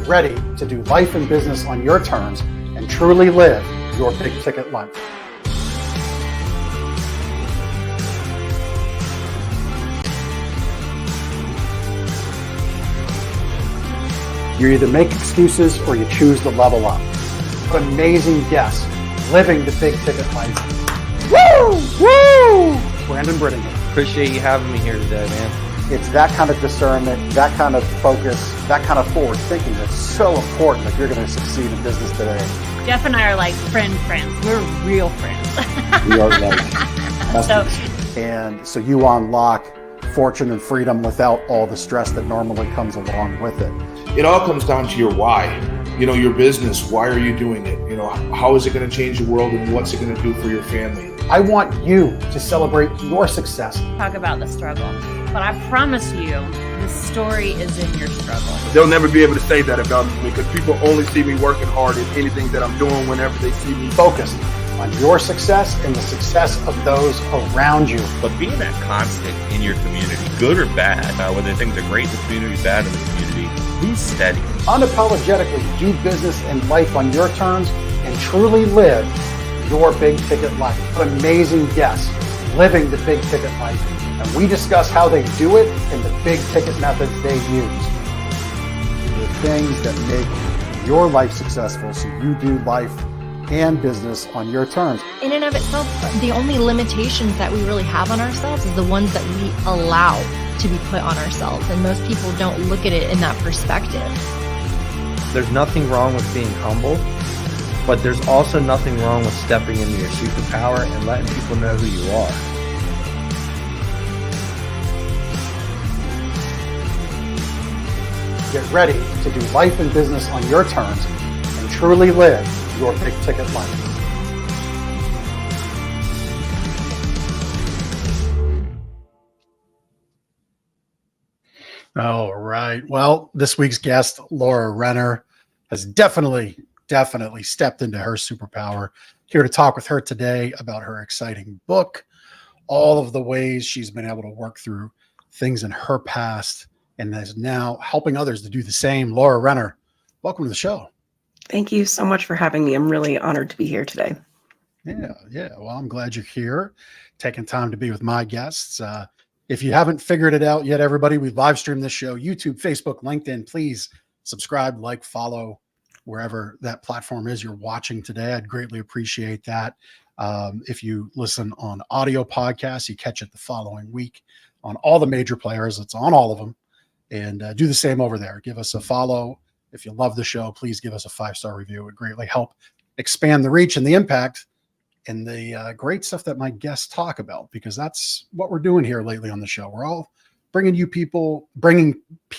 Get ready to do life and business on your terms and truly live your big ticket life. You either make excuses or you choose to level up. Amazing guests living the big ticket life. Woo! Woo! Brandon Britton here. Appreciate you having me here today, man. It's that kind of discernment, that kind of focus, that kind of forward thinking that's so important if you're going to succeed in business today. Jeff and I are like friends. We're real friends. We are And so you unlock fortune and freedom without all the stress that normally comes along with it. It all comes down to your why. You know, your business, why are you doing it? You know, how is it going to change the world and what's it going to do for your family? I want you to celebrate your success. Talk about the struggle, but I promise you, the story is in your struggle. They'll never be able to say that about me because people only see me working hard at anything that I'm doing whenever they see me. Focused on your success and the success of those around you. But being that constant in your community, good or bad, whether things are great in the community, bad in the community, be steady. Unapologetically do business and life on your terms and truly live your big ticket life. What amazing guests living the big ticket life. And we discuss how they do it and the big ticket methods they use. The things that make your life successful so you do life and business on your terms. In and of itself, the only limitations that we really have on ourselves is the ones that we allow to be put on ourselves. And most people don't look at it in that perspective. There's nothing wrong with being humble, but there's also nothing wrong with stepping into your superpower and letting people know who you are. Get ready to do life and business on your terms and truly live your big ticket life. All right. Well, this week's guest, Laura Renner, has definitely stepped into her superpower. Here to talk with her today about her exciting book, all of the ways she's been able to work through things in her past and is now helping others to do the same. Laura Renner, welcome to the show. Thank you so much for having me. I'm really honored to be here today. Yeah. Well, I'm glad you're here, taking time to be with my guests. If you haven't figured it out yet, everybody, we live stream this show, YouTube, Facebook, LinkedIn. Please subscribe, like, follow wherever that platform is you're watching today. I'd greatly appreciate that. If you listen on audio podcasts, you catch it the following week on all the major players. It's on all of them. And do the same over there. Give us a follow. If you love the show, please give us a 5-star review. It would greatly help expand the reach and the impact and the great stuff that my guests talk about, because that's what we're doing here lately on the show. We're all bringing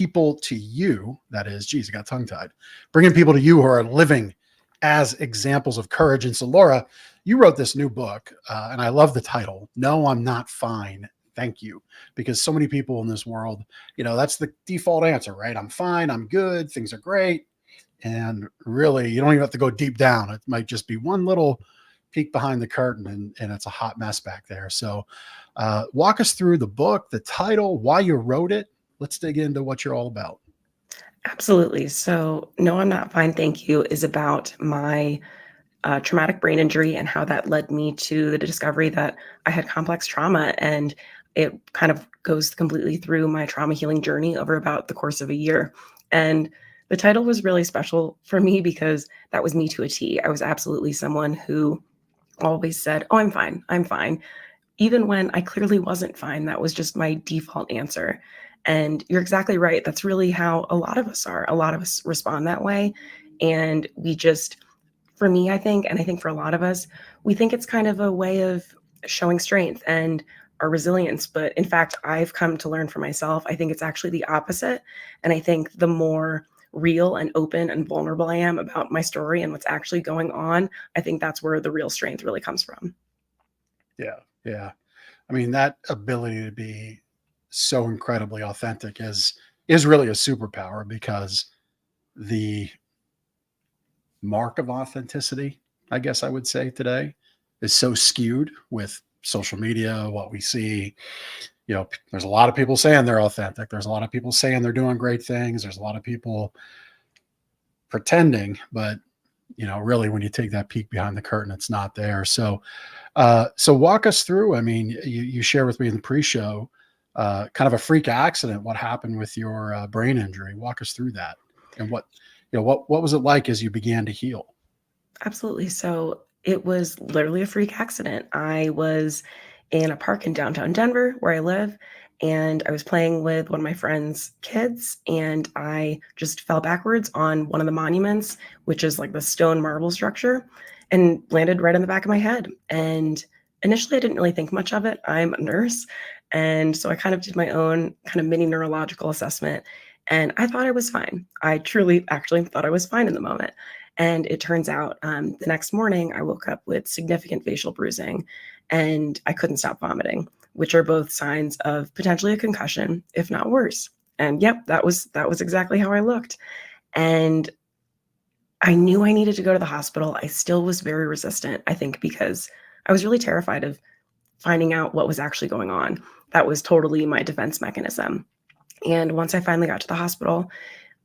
people to you. That is, geez, I got tongue tied. Bringing people to you who are living as examples of courage. And so, Laura, you wrote this new book, and I love the title, No, I'm Not Fine. Thank you. Because so many people in this world, that's the default answer, right? I'm fine. I'm good. Things are great. And really, you don't even have to go deep down. It might just be one little peek behind the curtain and it's a hot mess back there. So walk us through the book, the title, why you wrote it. Let's dig into what you're all about. Absolutely. So No, I'm Not Fine, Thank You is about my traumatic brain injury and how that led me to the discovery that I had complex trauma. And it kind of goes completely through my trauma healing journey over about the course of a year. And the title was really special for me because that was me to a T. I was absolutely someone who always said, oh, I'm fine. I'm fine. Even when I clearly wasn't fine, that was just my default answer. And you're exactly right. That's really how a lot of us are. A lot of us respond that way. And we just, for me, I think, and I think for a lot of us, we think it's kind of a way of showing strength and our resilience. But in fact, I've come to learn for myself, I think it's actually the opposite. And I think the more real and open and vulnerable I am about my story and what's actually going on, I think that's where the real strength really comes from. Yeah. I mean, that ability to be so incredibly authentic is really a superpower, because the mark of authenticity, I guess I would say today, is so skewed with social media, what we see. There's a lot of people saying they're authentic. There's a lot of people saying they're doing great things. There's a lot of people pretending, but really when you take that peek behind the curtain, it's not there. So, so walk us through. I mean, you share with me in the pre-show, kind of a freak accident. What happened with your brain injury? Walk us through that, and what was it like as you began to heal? Absolutely. So it was literally a freak accident. I was in a park in downtown Denver where I live, and I was playing with one of my friend's kids, and I just fell backwards on one of the monuments, which is like the stone marble structure, and landed right in the back of my head. And initially, I didn't really think much of it. I'm a nurse. And so I kind of did my own kind of mini neurological assessment, and I thought I was fine. I truly actually thought I was fine in the moment. And it turns out the next morning, I woke up with significant facial bruising and I couldn't stop vomiting, which are both signs of potentially a concussion, if not worse. And yep, that was exactly how I looked. And I knew I needed to go to the hospital. I still was very resistant, I think, because I was really terrified of finding out what was actually going on. That was totally my defense mechanism. And once I finally got to the hospital,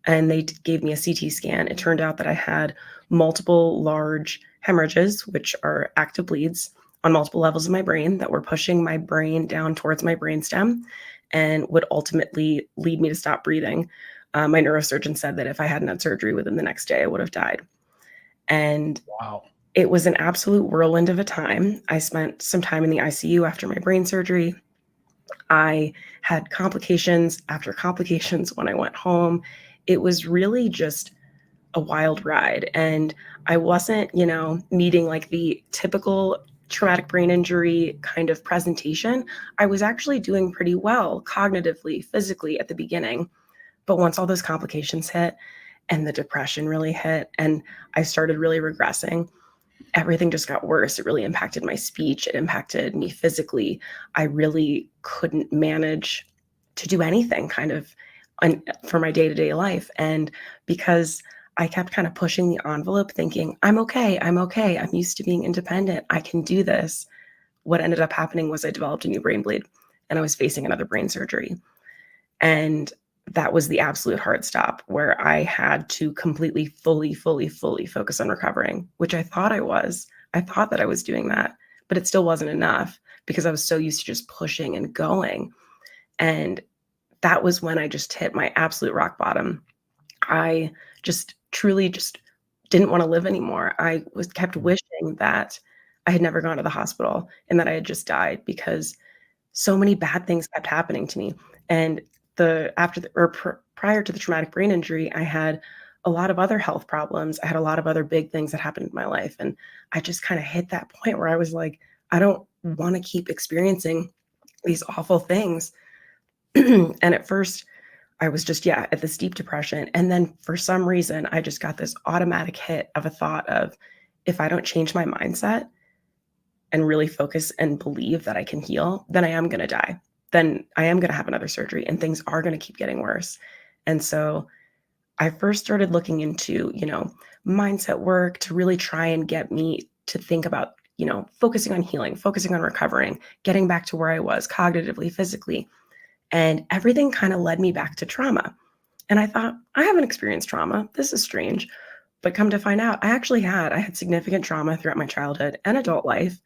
and they gave me a CT scan, it turned out that I had multiple large hemorrhages, which are active bleeds on multiple levels of my brain that were pushing my brain down towards my brainstem and would ultimately lead me to stop breathing. My neurosurgeon said that if I hadn't had surgery within the next day, I would have died. And Wow. it was an absolute whirlwind of a time. I spent some time in the ICU after my brain surgery. I had complications after complications when I went home. It was really just a wild ride. And I wasn't, meeting like the typical traumatic brain injury kind of presentation. I was actually doing pretty well cognitively, physically at the beginning. But once all those complications hit and the depression really hit and I started really regressing, everything just got worse. It really impacted my speech. It impacted me physically. I really couldn't manage to do anything kind of for my day-to-day life. And because I kept kind of pushing the envelope thinking, I'm okay. I'm used to being independent. I can do this. What ended up happening was I developed a new brain bleed and I was facing another brain surgery. And that was the absolute hard stop where I had to completely, fully focus on recovering, which I thought I was. I thought that I was doing that, but it still wasn't enough because I was so used to just pushing and going. And that was when I just hit my absolute rock bottom. I just truly just didn't want to live anymore. I kept wishing that I had never gone to the hospital and that I had just died because so many bad things kept happening to me. And prior to the traumatic brain injury, I had a lot of other health problems. I had a lot of other big things that happened in my life. And I just kind of hit that point where I was like, I don't want to keep experiencing these awful things. And at first I was just, at this deep depression. And then for some reason, I just got this automatic hit of a thought of, if I don't change my mindset and really focus and believe that I can heal, then I am going to die. Then I am going to have another surgery and things are going to keep getting worse. And so I first started looking into, mindset work to really try and get me to think about, focusing on healing, focusing on recovering, getting back to where I was cognitively, physically. And everything kind of led me back to trauma. And I thought, I haven't experienced trauma. This is strange. But come to find out, I had significant trauma throughout my childhood and adult life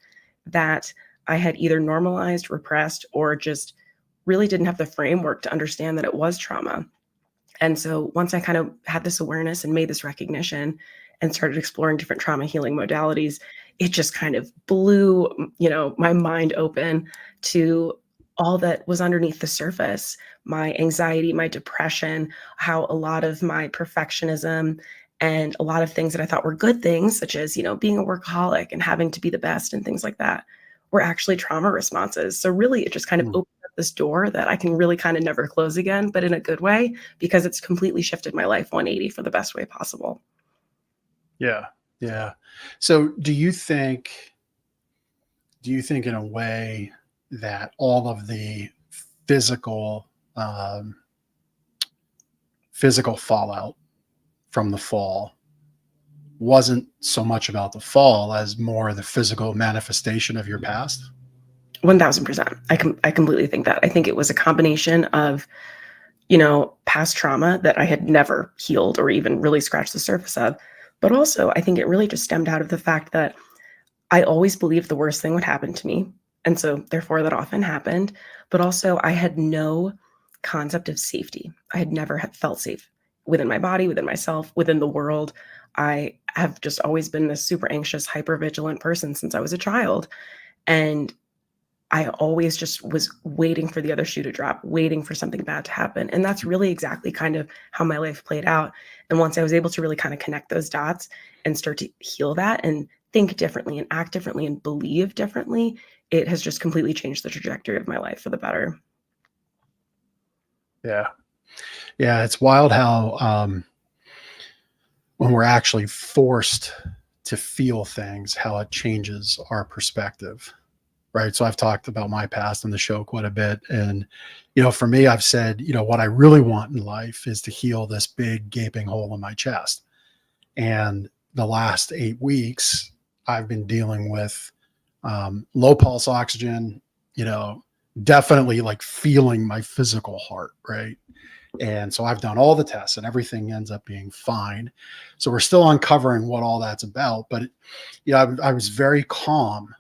that I had either normalized, repressed, or just really didn't have the framework to understand that it was trauma. And so once I kind of had this awareness and made this recognition and started exploring different trauma healing modalities, it just kind of blew, my mind open to all that was underneath the surface, my anxiety, my depression, how a lot of my perfectionism and a lot of things that I thought were good things, such as, being a workaholic and having to be the best and things like that, were actually trauma responses. So really, it just kind of opened up this door that I can really kind of never close again, but in a good way, because it's completely shifted my life 180 for the best way possible. Yeah. Yeah. So do you think in a way that all of the physical fallout from the fall wasn't so much about the fall as more the physical manifestation of your past? 1000%. I completely think that. I think it was a combination of past trauma that I had never healed or even really scratched the surface of. But also, I think it really just stemmed out of the fact that I always believed the worst thing would happen to me. And so, therefore, that often happened. But also, I had no concept of safety. I had never felt safe within my body, within myself, within the world. I have just always been this super anxious, hyper vigilant person since I was a child. And I always just was waiting for the other shoe to drop, waiting for something bad to happen. And that's really exactly kind of how my life played out. And once I was able to really kind of connect those dots and start to heal that and think differently and act differently and believe differently, it has just completely changed the trajectory of my life for the better. Yeah. Yeah. It's wild how, when we're actually forced to feel things, how it changes our perspective. Right. So I've talked about my past on the show quite a bit. And, for me, I've said, what I really want in life is to heal this big gaping hole in my chest. And the last 8 weeks, I've been dealing with low pulse oxygen, definitely like feeling my physical heart. Right. And so I've done all the tests and everything ends up being fine. So we're still uncovering what all that's about. But, I was very calm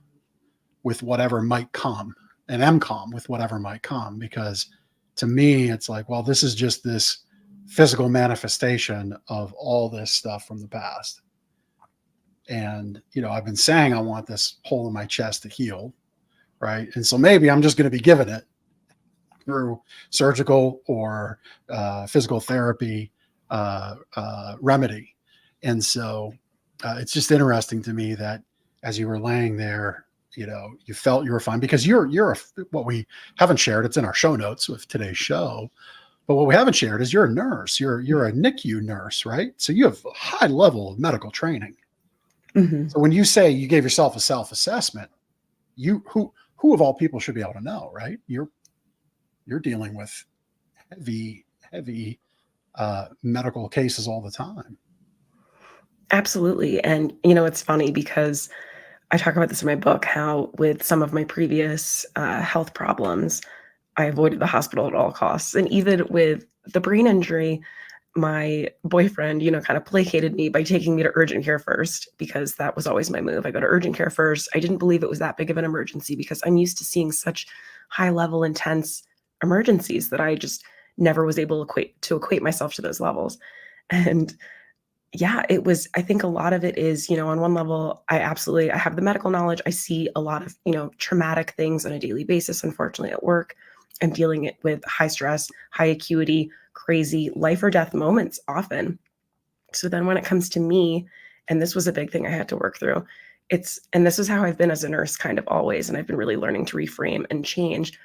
with whatever might come, and am calm with whatever might come, because to me, it's like, well, this is just this physical manifestation of all this stuff from the past. And, I've been saying I want this hole in my chest to heal. Right. And so maybe I'm just going to be given it through surgical or physical therapy remedy. And so it's just interesting to me that as you were laying there, you felt you were fine, because what we haven't shared, it's in our show notes with today's show, but what we haven't shared is you're a nurse, you're a NICU nurse, right? So you have a high level of medical training. Mm-hmm. So when you say you gave yourself a self-assessment, who of all people should be able to know, right? You're dealing with heavy medical cases all the time. Absolutely. And, it's funny because I talk about this in my book, how with some of my previous health problems, I avoided the hospital at all costs. And even with the brain injury, my boyfriend, kind of placated me by taking me to urgent care first, because that was always my move. I go to urgent care first. I didn't believe it was that big of an emergency because I'm used to seeing such high level, intense emergencies that I just never was able to equate myself to those levels. And yeah, I think a lot of it is, on one level, I have the medical knowledge. I see a lot of, traumatic things on a daily basis. Unfortunately, at work, I'm dealing it with high stress, high acuity, crazy life or death moments often. So then when it comes to me, and this was a big thing I had to work through, and this is how I've been as a nurse kind of always, and I've been really learning to reframe and change.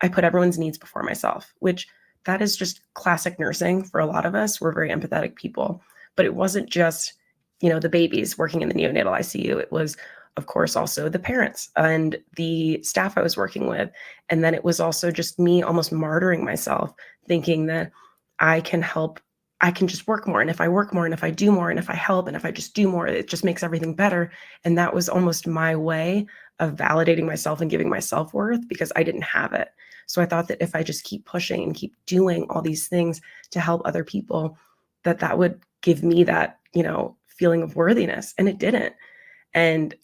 I put everyone's needs before myself, which that is just classic nursing for a lot of us. We're very empathetic people. But it wasn't just, the babies working in the neonatal ICU. It was, of course, also the parents and the staff I was working with. And then it was also just me almost martyring myself, thinking that I can help, I can just work more. And if I work more, and if I do more, and if I help, and if I just do more, it just makes everything better. And that was almost my way of validating myself and giving myself worth, because I didn't have it. So I thought that if I just keep pushing and keep doing all these things to help other people, that would give me that, feeling of worthiness. And it didn't. And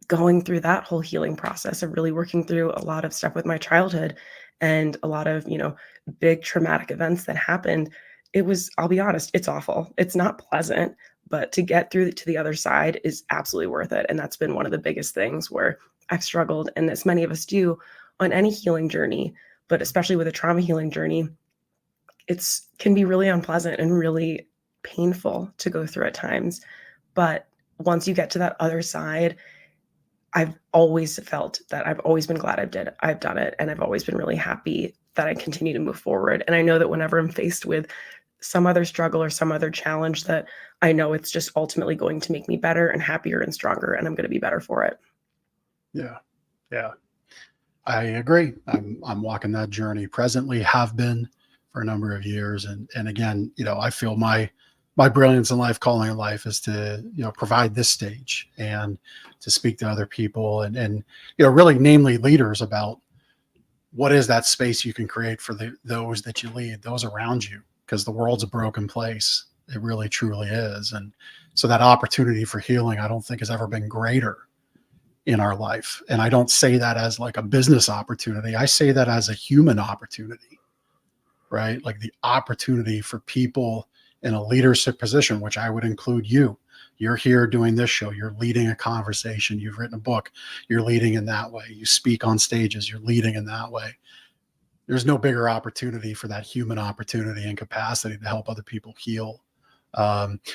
going through that whole healing process of really working through a lot of stuff with my childhood and a lot of, big traumatic events that happened, I'll be honest, it's awful. It's not pleasant, but to get through to the other side is absolutely worth it. And that's been one of the biggest things where I've struggled, and as many of us do on any healing journey, but especially with a trauma healing journey, can be really unpleasant and really painful to go through at times. But once you get to that other side, I've always felt that I've always been glad I've done it. And I've always been really happy that I continue to move forward. And I know that whenever I'm faced with some other struggle or some other challenge, that I know it's just ultimately going to make me better and happier and stronger, and I'm going to be better for it. Yeah. Yeah. I agree. I'm walking that journey presently, have been for a number of years. And again, I feel my brilliance in life, calling in life, is to, provide this stage and to speak to other people and really namely leaders about what is that space you can create for those that you lead, those around you? Because the world's a broken place. It really, truly is. And so that opportunity for healing, I don't think has ever been greater in our life. And I don't say that as like a business opportunity. I say that as a human opportunity, right? Like the opportunity for people in a leadership position, which I would include you. You're here doing this show. You're leading a conversation. You've written a book. You're leading in that way. You speak on stages. You're leading in that way. There's no bigger opportunity for that human opportunity and capacity to help other people heal.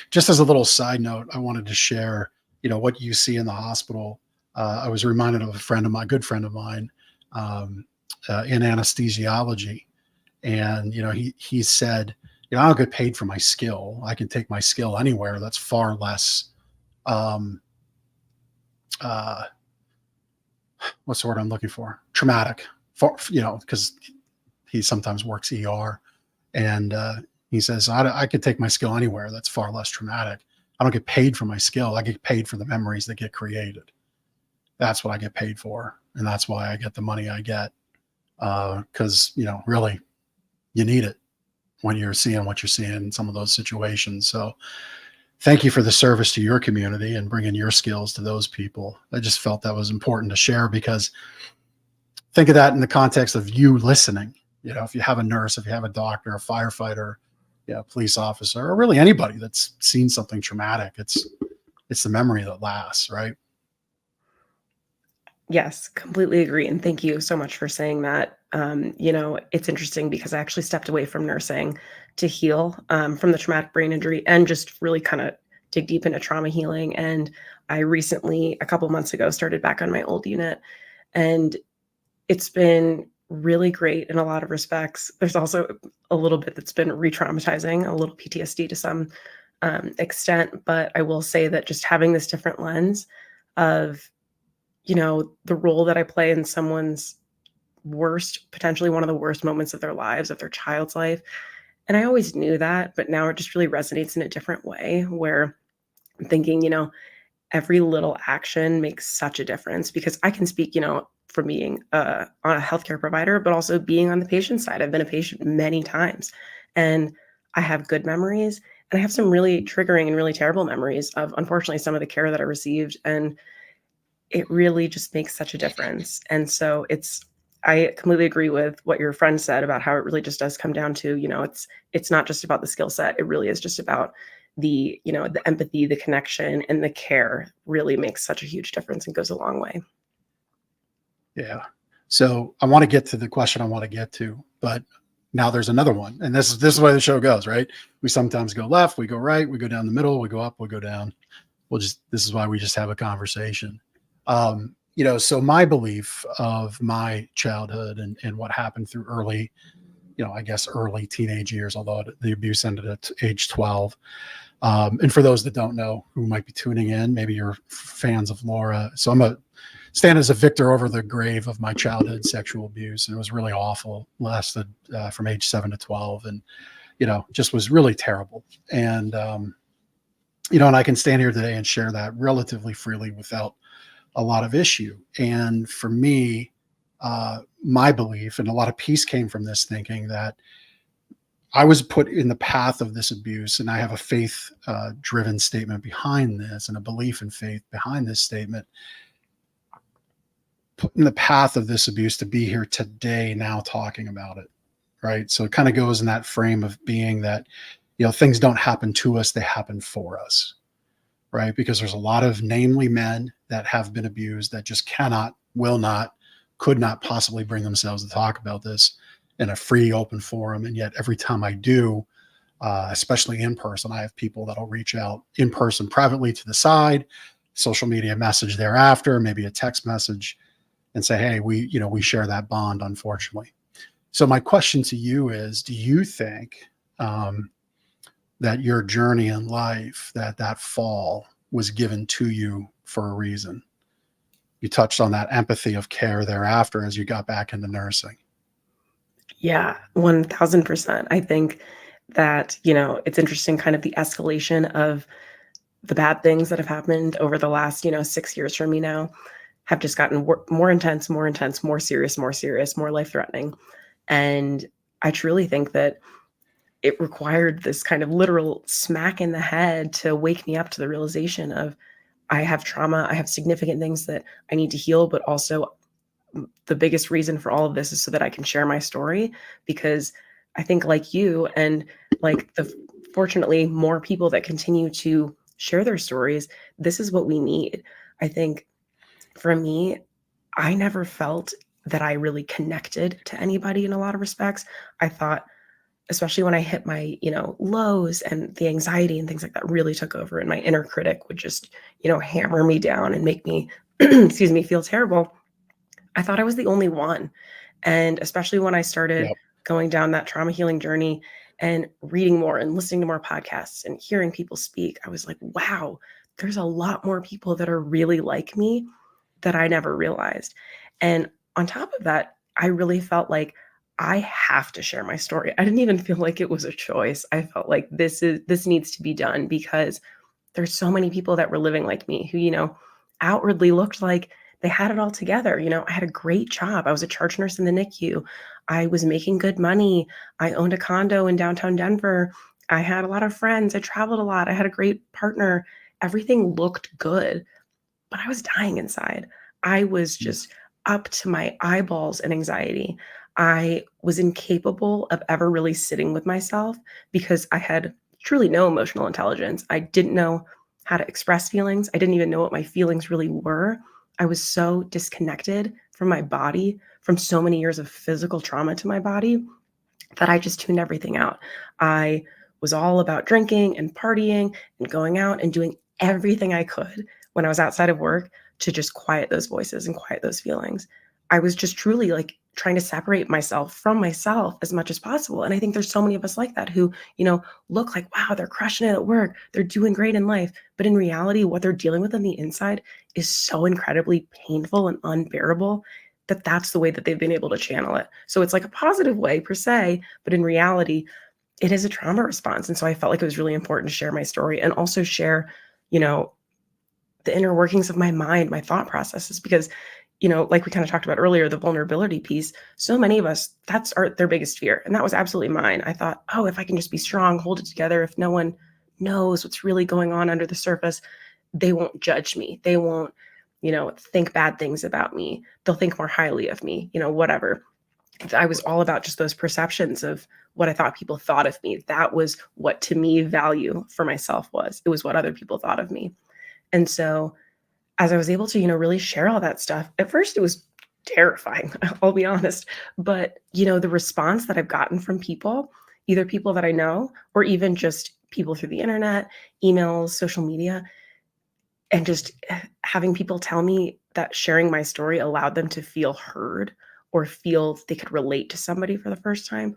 Just as a little side note, I wanted to share, what you see in the hospital. I was reminded of a good friend of mine, in anesthesiology. And, he said, I don't get paid for my skill. I can take my skill anywhere. That's far less, what's the word I'm looking for? Traumatic, because he sometimes works ER. And he says, I could take my skill anywhere. That's far less traumatic. I don't get paid for my skill. I get paid for the memories that get created. That's what I get paid for. And that's why I get the money I get. Because, really, you need it when you're seeing what you're seeing in some of those situations. So thank you for the service to your community and bringing your skills to those people. I just felt that was important to share, because think of that in the context of you listening. If you have a nurse, if you have a doctor, a firefighter, a police officer, or really anybody that's seen something traumatic, it's the memory that lasts, right? Yes, completely agree. And thank you so much for saying that. It's interesting because I actually stepped away from nursing to heal from the traumatic brain injury and just really kind of dig deep into trauma healing. And I recently, a couple months ago, started back on my old unit. And it's been really great in a lot of respects. There's also a little bit that's been re-traumatizing, a little PTSD to some extent. But I will say that just having this different lens of the role that I play in someone's potentially one of the worst moments of their lives, of their child's life. And I always knew that, but now it just really resonates in a different way, where I'm thinking, every little action makes such a difference, because I can speak, from being on a healthcare provider, but also being on the patient side. I've been a patient many times, and I have good memories, and I have some really triggering and really terrible memories of, unfortunately, some of the care that I received. And it really just makes such a difference. And so I completely agree with what your friend said about how it really just does come down to, it's not just about the skill set. It really is just about the empathy, the connection, and the care really makes such a huge difference and goes a long way. Yeah. So I want to get to the question I want to get to, but now there's another one. And this is the way the show goes, right? We sometimes go left, we go right, we go down the middle, we go up, we go down. This is why we just have a conversation. So my belief of my childhood and what happened through early teenage years, although the abuse ended at age 12. And for those that don't know, who might be tuning in, maybe you're fans of Laura. So I'm stand as a victor over the grave of my childhood sexual abuse. And it was really awful. Lasted from age 7 to 12, and, just was really terrible. And, and I can stand here today and share that relatively freely without a lot of issue. And for me, my belief, and a lot of peace came from this thinking, that I was put in the path of this abuse, and I have a faith driven statement behind this, and a belief in faith behind this statement, put in the path of this abuse to be here today now talking about it. Right. So it kind of goes in that frame of being that, things don't happen to us, they happen for us. Right. Because there's a lot of, namely men, that have been abused that just cannot, will not, could not possibly bring themselves to talk about this in a free, open forum. And yet every time I do, especially in person, I have people that'll reach out in person privately to the side, social media message thereafter, maybe a text message, and say, hey, we share that bond, unfortunately. So my question to you is, do you think that your journey in life, that fall was given to you for a reason? You touched on that empathy of care thereafter as you got back into nursing. Yeah, 1000%. I think that, it's interesting, kind of the escalation of the bad things that have happened over the last, 6 years for me now. have just gotten more intense, more serious, more life-threatening. And I truly think that it required this kind of literal smack in the head to wake me up to the realization of I have trauma, I have significant things that I need to heal, but also the biggest reason for all of this is so that I can share my story, because I think like you and like fortunately more people that continue to share their stories, this is what we need. I think for me, I never felt that I really connected to anybody in a lot of respects. I thought, especially when I hit my, lows and the anxiety and things like that really took over and my inner critic would just, hammer me down and make me, excuse me, feel terrible. I thought I was the only one. And especially when I started Yep. going down that trauma healing journey and reading more and listening to more podcasts and hearing people speak, I was like, wow, there's a lot more people that are really like me that I never realized. And on top of that, I really felt like I have to share my story. I didn't even feel like it was a choice. I felt like this needs to be done because there's so many people that were living like me who, outwardly looked like they had it all together. I had a great job. I was a charge nurse in the NICU. I was making good money. I owned a condo in downtown Denver. I had a lot of friends. I traveled a lot. I had a great partner. Everything looked good, but I was dying inside. I was just up to my eyeballs in anxiety. I was incapable of ever really sitting with myself because I had truly no emotional intelligence. I didn't know how to express feelings. I didn't even know what my feelings really were. I was so disconnected from my body, from so many years of physical trauma to my body, that I just tuned everything out. I was all about drinking and partying and going out and doing everything I could when I was outside of work to just quiet those voices and quiet those feelings. I was just truly like trying to separate myself from myself as much as possible. And I think there's so many of us like that who, look like, wow, they're crushing it at work. They're doing great in life. But in reality, what they're dealing with on the inside is so incredibly painful and unbearable that that's the way that they've been able to channel it. So it's like a positive way per se, but in reality, it is a trauma response. And so I felt like it was really important to share my story and also share, the inner workings of my mind, my thought processes, because, like we kind of talked about earlier, the vulnerability piece, so many of us, that's their biggest fear. And that was absolutely mine. I thought, oh, if I can just be strong, hold it together, if no one knows what's really going on under the surface, they won't judge me. They won't, think bad things about me. They'll think more highly of me, whatever. I was all about just those perceptions of what I thought people thought of me. That was what, to me, value for myself was. It was what other people thought of me. And so as I was able to, really share all that stuff, at first it was terrifying, I'll be honest. But, the response that I've gotten from people, either people that I know or even just people through the internet, emails, social media, and just having people tell me that sharing my story allowed them to feel heard or feel they could relate to somebody for the first time,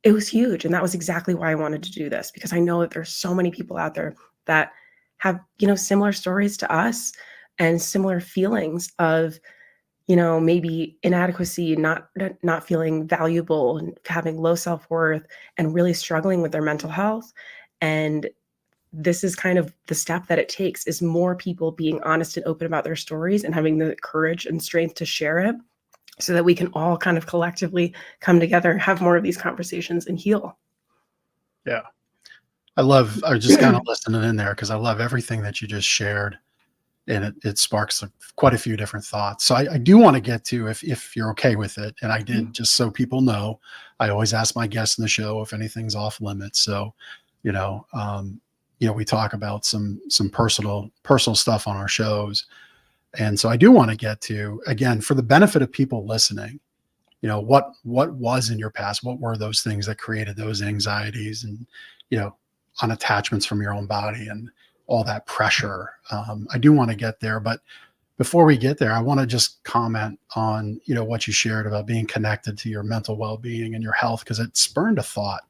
it was huge. And that was exactly why I wanted to do this, because I know that there's so many people out there that have, similar stories to us and similar feelings of, maybe inadequacy, not feeling valuable and having low self-worth and really struggling with their mental health. And this is kind of the step that it takes, is more people being honest and open about their stories and having the courage and strength to share it so that we can all kind of collectively come together, have more of these conversations and heal. Yeah. I was just kind of listening in there because I love everything that you just shared, and it sparks quite a few different thoughts. So I do want to get to, if you're okay with it, and I did, just so people know, I always ask my guests in the show if anything's off limits. So, we talk about some personal stuff on our shows. And so I do want to get to, again, for the benefit of people listening, what was in your past? What were those things that created those anxieties and, on attachments from your own body and all that pressure? I do want to get there, but before we get there, I want to just comment on, what you shared about being connected to your mental well-being and your health, because it spurned a thought.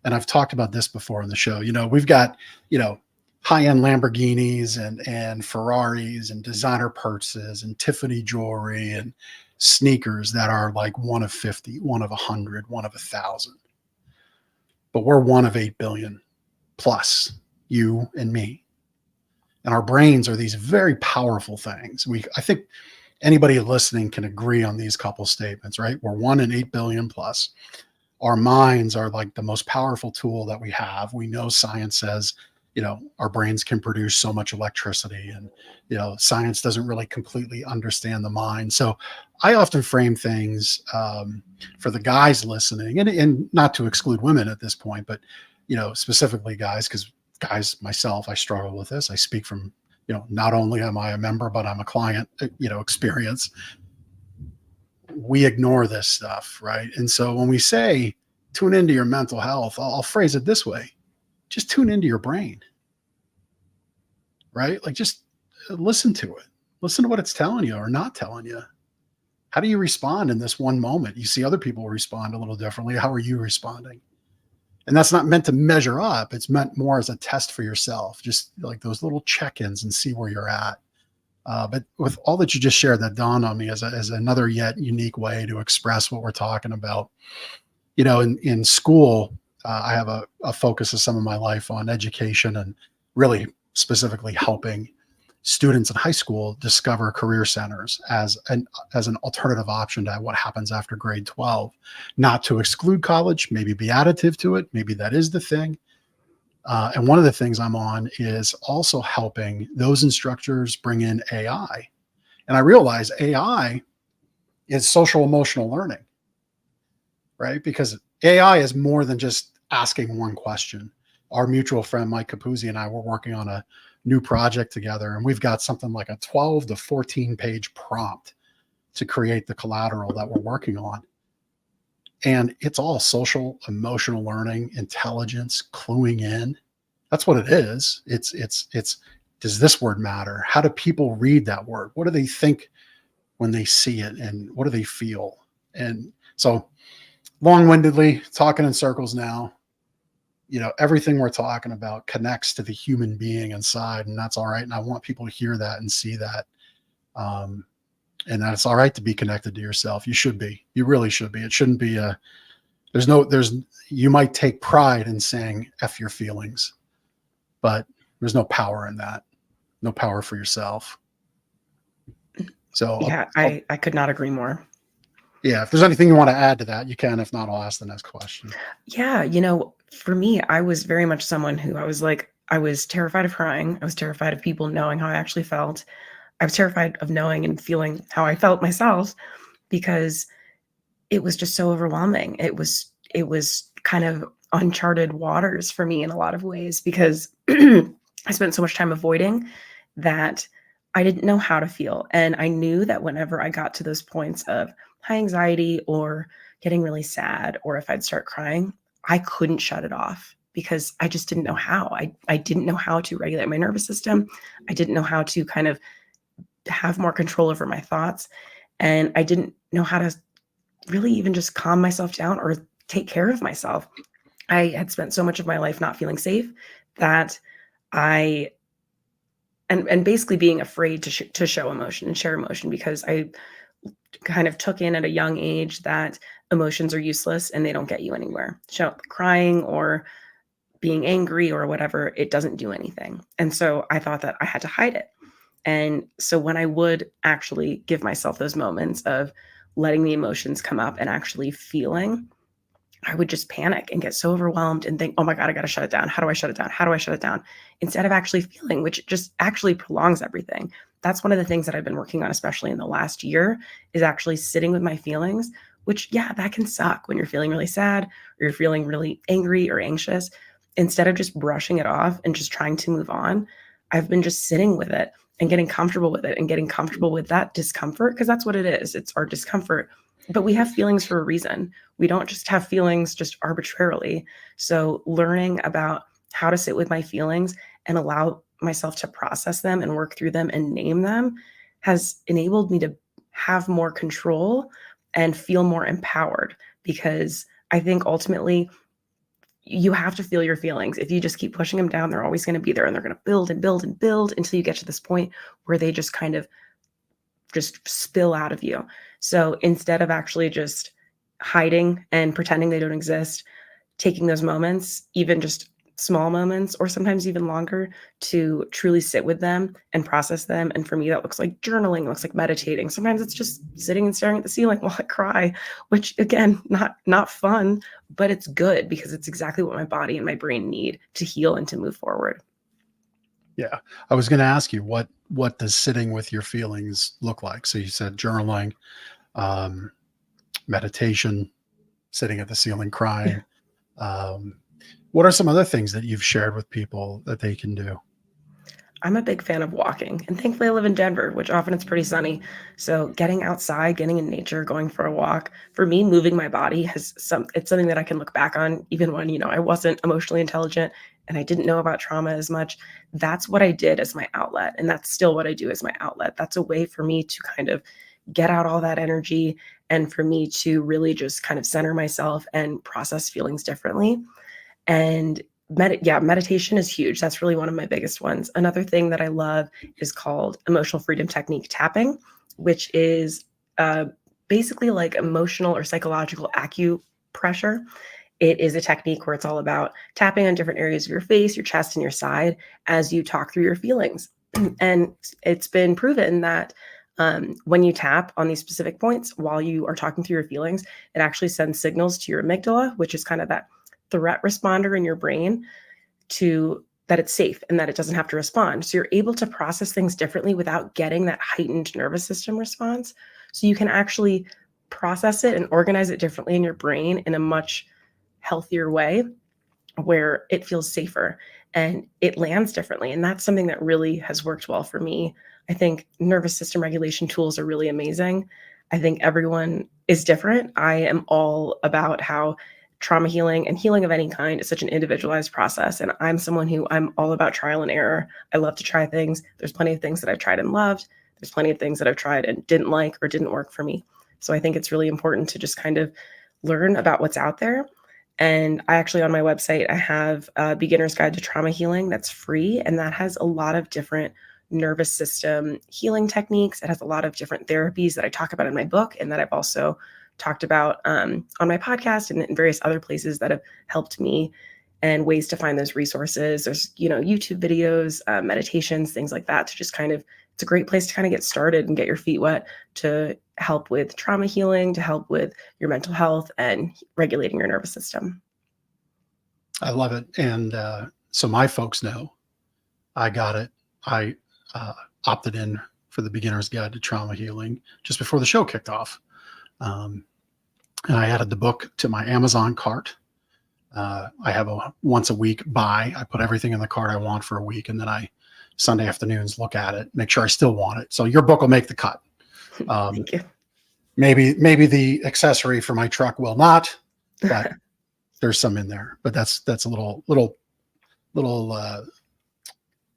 And I've talked about this before on the show. We've got, high-end Lamborghinis and Ferraris and designer purses and Tiffany jewelry and sneakers that are like one of 50, one of 100, one of 1,000. But we're one of 8 billion plus, you and me. And our brains are these very powerful things. I think anybody listening can agree on these couple statements, right? We're 1 in 8 billion plus. Our minds are like the most powerful tool that we have. We know science says, our brains can produce so much electricity, and, science doesn't really completely understand the mind. So I often frame things for the guys listening, and not to exclude women at this point, but, specifically guys, because guys, myself, I struggle with this. I speak from, not only am I a member, but I'm a client, experience. We ignore this stuff, right? And so when we say tune into your mental health, I'll phrase it this way: just tune into your brain, right? Like, just listen to it. Listen to what it's telling you or not telling you. How do you respond in this one moment? You see other people respond a little differently. How are you responding? And that's not meant to measure up. It's meant more as a test for yourself, just like those little check-ins, and see where you're at. But with all that you just shared, that dawned on me as another yet unique way to express what we're talking about. In school, I have a focus of some of my life on education, and really specifically helping students in high school discover career centers as an alternative option to what happens after grade 12. Not to exclude college, maybe be additive to it. Maybe that is the thing. And one of the things I'm on is also helping those instructors bring in AI. And I realize AI is social emotional learning, right? Because AI is more than just asking one question. Our mutual friend, Mike Capuzzi, and I were working on a new project together, and we've got something like a 12 to 14 page prompt to create the collateral that we're working on. And it's all social, emotional learning, intelligence, cluing in. That's what it is. It's, does this word matter? How do people read that word? What do they think when they see it? And what do they feel? And so, long-windedly, talking in circles now, everything we're talking about connects to the human being inside, and that's all right. And I want people to hear that and see that. And that it's all right to be connected to yourself. You should be. You really should be. It shouldn't be you might take pride in saying F your feelings, but there's no power in that. No power for yourself. So yeah, I could not agree more. Yeah, if there's anything you want to add to that, you can. If not, I'll ask the next question. Yeah, for me, I was very much someone who I was terrified of crying. I was terrified of people knowing how I actually felt. I was terrified of knowing and feeling how I felt myself, because it was just so overwhelming. It was kind of uncharted waters for me in a lot of ways, because I spent so much time avoiding that I didn't know how to feel. And I knew that whenever I got to those points of high anxiety or getting really sad, or if I'd start crying, I couldn't shut it off, because I just didn't know how. I didn't know how to regulate my nervous system. I didn't know how to kind of have more control over my thoughts. And I didn't know how to really even just calm myself down or take care of myself. I had spent so much of my life not feeling safe that and basically being afraid to show emotion and share emotion, because I kind of took in at a young age that emotions are useless and they don't get you anywhere. Crying or being angry or whatever, it doesn't do anything. And so I thought that I had to hide it. And so when I would actually give myself those moments of letting the emotions come up and actually feeling, I would just panic and get so overwhelmed and think, oh my God, I got to shut it down. How do I shut it down? How do I shut it down? Instead of actually feeling, which just actually prolongs everything. That's one of the things that I've been working on, especially in the last year, is actually sitting with my feelings, which, yeah, that can suck when you're feeling really sad or you're feeling really angry or anxious. Instead of just brushing it off and just trying to move on, I've been just sitting with it and getting comfortable with it and getting comfortable with that discomfort, because that's what it is. It's our discomfort. But we have feelings for a reason. We don't just have feelings just arbitrarily. So learning about how to sit with my feelings and allow myself to process them and work through them and name them has enabled me to have more control and feel more empowered, because I think ultimately you have to feel your feelings. If you just keep pushing them down, they're always going to be there, and they're going to build and build and build until you get to this point where they just kind of just spill out of you. So instead of actually just hiding and pretending they don't exist, taking those moments, even just small moments or sometimes even longer to truly sit with them and process them. And for me, that looks like journaling, looks like meditating. Sometimes it's just sitting and staring at the ceiling while I cry, which again, not fun, but it's good because it's exactly what my body and my brain need to heal and to move forward. Yeah. I was going to ask you, what does sitting with your feelings look like? So you said journaling, um, meditation, sitting at the ceiling crying. What are some other things that you've shared with people that they can do? I'm a big fan of walking, and thankfully I live in Denver, which often it's pretty sunny. So getting outside, getting in nature, going for a walk, for me, moving my body it's something that I can look back on even when, I wasn't emotionally intelligent and I didn't know about trauma as much. That's what I did as my outlet. And that's still what I do as my outlet. That's a way for me to kind of get out all that energy and for me to really just kind of center myself and process feelings differently. And meditation is huge. That's really one of my biggest ones. Another thing that I love is called emotional freedom technique tapping, which is basically like emotional or psychological acupressure. It is a technique where it's all about tapping on different areas of your face, your chest, and your side as you talk through your feelings. And it's been proven that when you tap on these specific points while you are talking through your feelings, it actually sends signals to your amygdala, which is kind of that threat responder in your brain, to that it's safe and that it doesn't have to respond. So you're able to process things differently without getting that heightened nervous system response. So you can actually process it and organize it differently in your brain in a much healthier way where it feels safer and it lands differently. And that's something that really has worked well for me. I think nervous system regulation tools are really amazing. I think everyone is different. I am all about how trauma healing and healing of any kind is such an individualized process. And I'm someone who I'm all about trial and error. I love to try things. There's plenty of things that I've tried and loved. There's plenty of things that I've tried and didn't like or didn't work for me. So I think it's really important to just kind of learn about what's out there. And I actually, on my website, I have a beginner's guide to trauma healing that's free. And that has a lot of different nervous system healing techniques. It has a lot of different therapies that I talk about in my book and that I've also talked about on my podcast and in various other places that have helped me, and ways to find those resources. There's, YouTube videos, meditations, things like that to just kind of, it's a great place to kind of get started and get your feet wet to help with trauma healing, to help with your mental health and regulating your nervous system. I love it. And so my folks know I got it. I opted in for the beginner's guide to trauma healing just before the show kicked off. And I added the book to my Amazon cart. I have a once a week buy. I put everything in the cart I want for a week, and then I Sunday afternoons look at it, make sure I still want it. So your book will make the cut. Thank you. Maybe the accessory for my truck will not, but there's some in there. But that's a little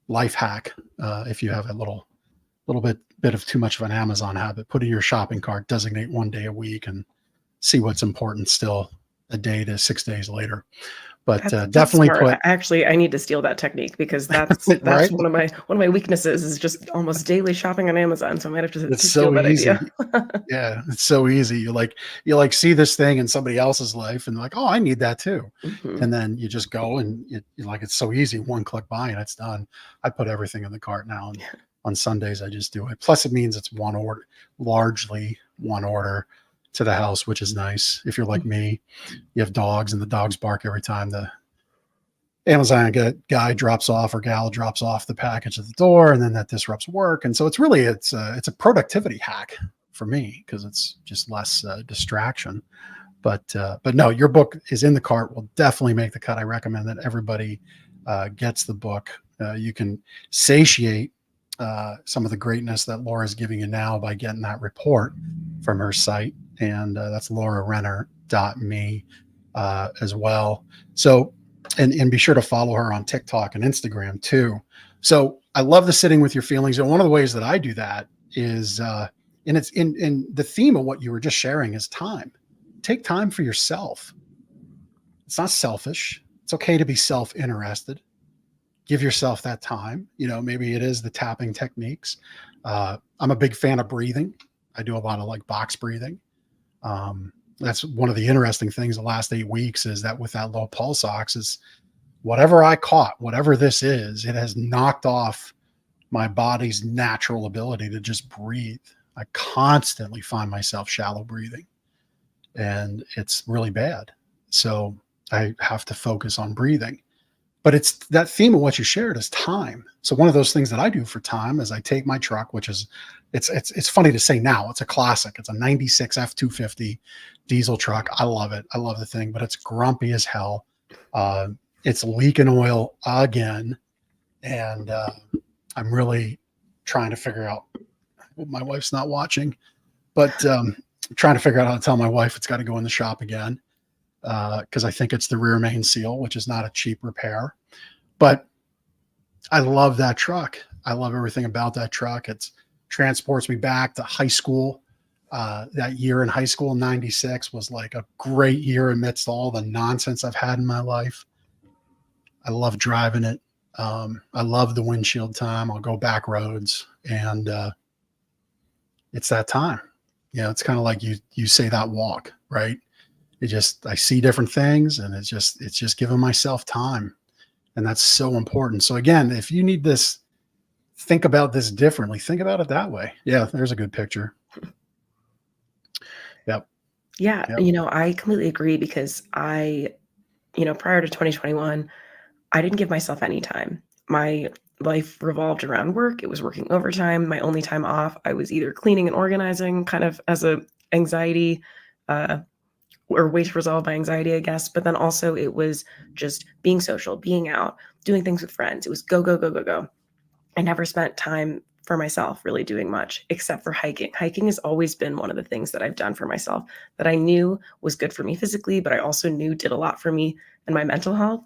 life hack. If you have a little bit of too much of an Amazon habit, put it in your shopping cart, designate one day a week, and see what's important still a day to 6 days later. But That's definitely smart. Actually, I need to steal that technique because that's right? one of my weaknesses is just almost daily shopping on Amazon. So I might have to It's steal so that easy. idea. Yeah, it's so easy. You like see this thing in somebody else's life and like, oh, I need that too. Mhm. And then you just go and you're like, it's so easy. One click buy and it's done. I put everything in the cart now. And on Sundays, I just do it. Plus it means it's one order, largely one order to the house, which is nice. If you're like me, you have dogs and the dogs bark every time the Amazon guy drops off or gal drops off the package at the door, and then that disrupts work. And so it's a productivity hack for me because it's just less distraction. But no, your book is in the cart. Will definitely make the cut. I recommend that everybody gets the book. You can satiate some of the greatness that Laura's giving you now by getting that report from her site, and that's laurarenner.me as well. So. And be sure to follow her on TikTok and Instagram too. So I love the sitting with your feelings. And one of the ways that I do that is, and it's in the theme of what you were just sharing is time. Take time for yourself. It's not selfish. It's okay to be self-interested. Give yourself that time. Maybe it is the tapping techniques. I'm a big fan of breathing. I do a lot of like box breathing. That's one of the interesting things the last 8 weeks is that with that low pulse ox is whatever I caught, whatever this is, it has knocked off my body's natural ability to just breathe. I constantly find myself shallow breathing, and it's really bad. So I have to focus on breathing. But it's that theme of what you shared is time. So one of those things that I do for time is I take my truck, which is it's funny to say now, it's a classic. It's a 96 F250 diesel truck. I love it. I love the thing, but it's grumpy as hell. It's leaking oil again. And I'm really trying to figure out, my wife's not watching, but trying to figure out how to tell my wife it's got to go in the shop again. Because I think it's the rear main seal, which is not a cheap repair. But I love that truck. I love everything about that truck. It transports me back to high school. That year in high school in 96 was like a great year amidst all the nonsense I've had in my life. I love driving it. I love the windshield time. I'll go back roads, and it's that time. You know, it's kind of like you say that walk, right? I see different things, and it's just giving myself time. And that's so important. So again, if you need this, think about this differently. Think about it that way. Yeah. There's a good picture. Yep. Yeah. Yep. You know, I completely agree because prior to 2021, I didn't give myself any time. My life revolved around work. It was working overtime. My only time off, I was either cleaning and organizing, kind of as a anxiety, or way to resolve my anxiety, I guess. But then also it was just being social, being out, doing things with friends. It was go, go, go, go, go. I never spent time for myself really doing much except for hiking. Hiking has always been one of the things that I've done for myself that I knew was good for me physically, but I also knew did a lot for me and my mental health.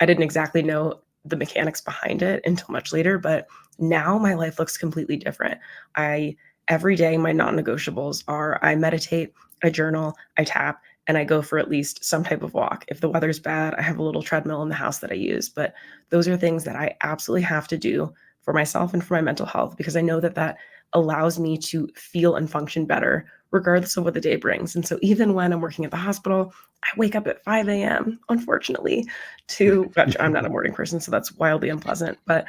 I didn't exactly know the mechanics behind it until much later, but now my life looks completely different. Every day, my non-negotiables are I meditate, I journal, I tap, and I go for at least some type of walk. If the weather's bad, I have a little treadmill in the house that I use. But those are things that I absolutely have to do for myself and for my mental health, because I know that that allows me to feel and function better regardless of what the day brings. And so even when I'm working at the hospital, I wake up at 5 a.m., unfortunately, I'm not a morning person, so that's wildly unpleasant. But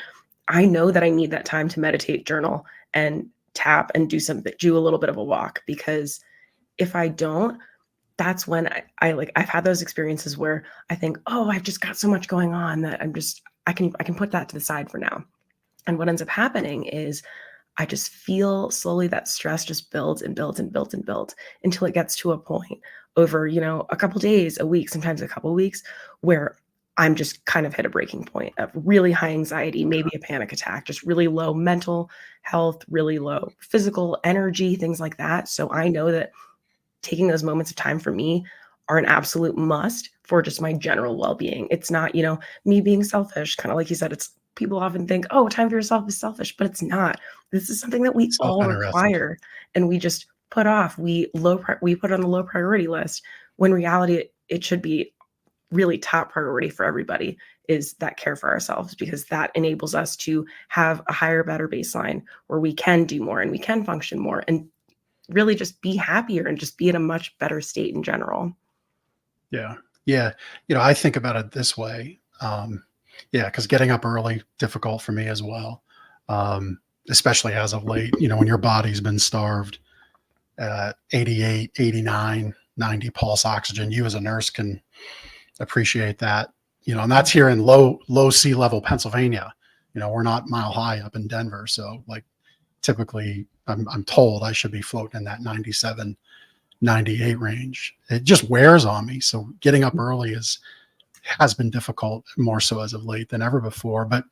I know that I need that time to meditate, journal, and tap and do a little bit of a walk, because if I don't, that's when I've had those experiences where I think, oh, I've just got so much going on that I can put that to the side for now. And what ends up happening is I just feel slowly that stress just builds and builds and builds and builds until it gets to a point over, a couple days, a week, sometimes a couple weeks, where I'm just kind of hit a breaking point of really high anxiety, maybe a panic attack, just really low mental health, really low physical energy, things like that. So I know that taking those moments of time for me are an absolute must for just my general well-being. It's not, me being selfish, kind of like you said, people often think, oh, time for yourself is selfish, but it's not. This is something that we all require, and we just put off. We put on the low priority list, when reality, it should be really top priority for everybody, is that care for ourselves, because that enables us to have a higher, better baseline where we can do more and we can function more and really just be happier and just be in a much better state in general. Yeah. Yeah. I think about it this way. Because getting up early, difficult for me as well. Especially as of late, when your body's been starved at 88, 89, 90 pulse oxygen, you as a nurse can appreciate that, and that's here in low sea level Pennsylvania. We're not mile high up in Denver. So like typically I'm told I should be floating in that 97, 98 range. It just wears on me. So getting up early has been difficult, more so as of late than ever before. But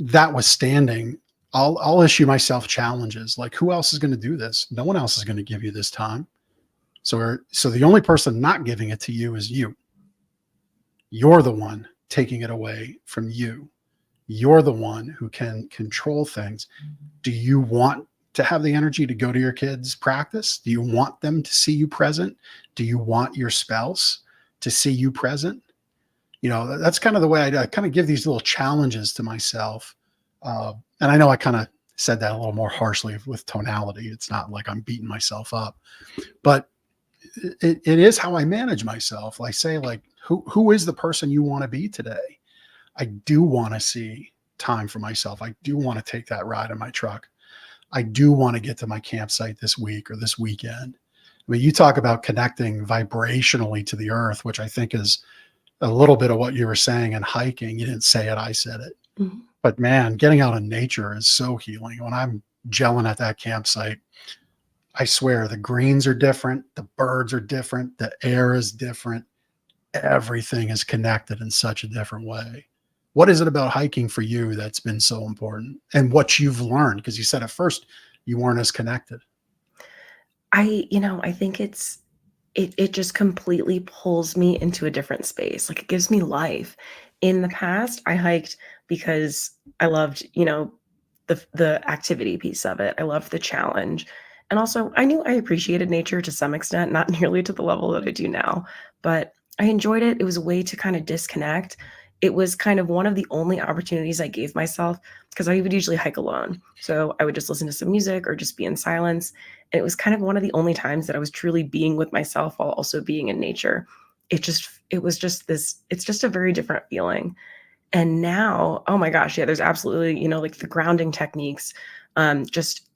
that withstanding, I'll issue myself challenges. Like, who else is going to do this? No one else is going to give you this time. So the only person not giving it to you is you. You're the one taking it away from you. You're the one who can control things. Do you want to have the energy to go to your kids' practice? Do you want them to see you present? Do you want your spouse to see you present? That's kind of the way I kind of give these little challenges to myself. And I know I kind of said that a little more harshly with tonality. It's not like I'm beating myself up, but it is how I manage myself. I say, like, who is the person you want to be today? I do want to see time for myself. I do want to take that ride in my truck. I do want to get to my campsite this week or this weekend. I mean, you talk about connecting vibrationally to the earth, which I think is a little bit of what you were saying in hiking. You didn't say it, I said it. Mhm. But man, getting out in nature is so healing. When I'm gelling at that campsite, I swear the greens are different, the birds are different, the air is different. Everything is connected in such a different way. What is it about hiking for you that's been so important, and what you've learned? Because you said at first you weren't as connected. I think it just completely pulls me into a different space. Like, it gives me life. In the past, I hiked because I loved, the activity piece of it. I loved the challenge. And also, I knew I appreciated nature to some extent, not nearly to the level that I do now, but I enjoyed it. It was a way to kind of disconnect. It was kind of one of the only opportunities I gave myself, because I would usually hike alone. So I would just listen to some music or just be in silence. And it was kind of one of the only times that I was truly being with myself while also being in nature. It's just a very different feeling. And now, oh my gosh, yeah, there's absolutely, like the grounding techniques, just